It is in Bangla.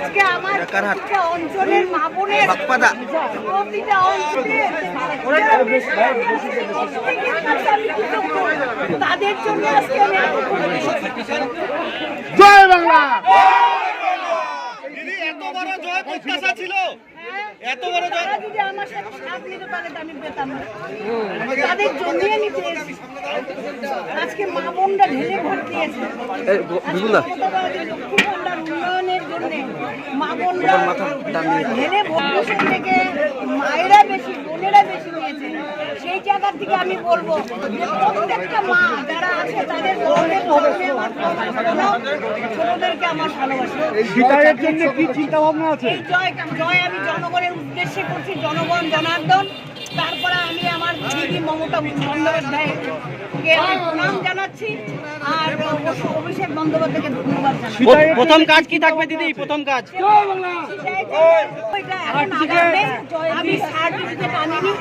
আজকে আমার প্রতিটা অঞ্চলের মা বোনের প্রতিটা অঞ্চলে তাদের জন্য আজকে জয় বাংলা। দিদি এত বড় জয় প্রত্যাশা ছিল, এত বড় জয় যদি আমার সাথে সাথ নিতে পারে আমি পেতাম না। তাদের জন্যই আমি পেয়েছি। আজকে মা বোনরা ঢেলে ভোট দিয়েছে লক্ষ্মী ভান্ডার উন্নয়নের জন্য। মা বোনরা ঢেলে ভোট থেকে মায়েরা বেশি, বোনেরা বেশি নিয়েছে। সেই জায়গা থেকে আমি বলবো যে প্রত্যেকটা মা যারা আছে তাদের ছোটদেরকে আমার ভালোবাসা। বিদায়ের জন্য কি চিন্তা ভাবনা আছে? এই জয় আমি জনগণের উদ্দেশ্যে করছি, জনগণ জনার্দন। তারপরে আমি আমার দিদি মমতা বন্দ্যোপাধ্যায়কে আমি প্রণাম জানাচ্ছি আর অভিষেক বন্দ্যোপাধ্যায়কে ধন্যবাদ জানাচ্ছি। প্রথম কাজ কি থাকবে দিদি? প্রথম কাজ আমি সার্টিফিকেট আনিনি,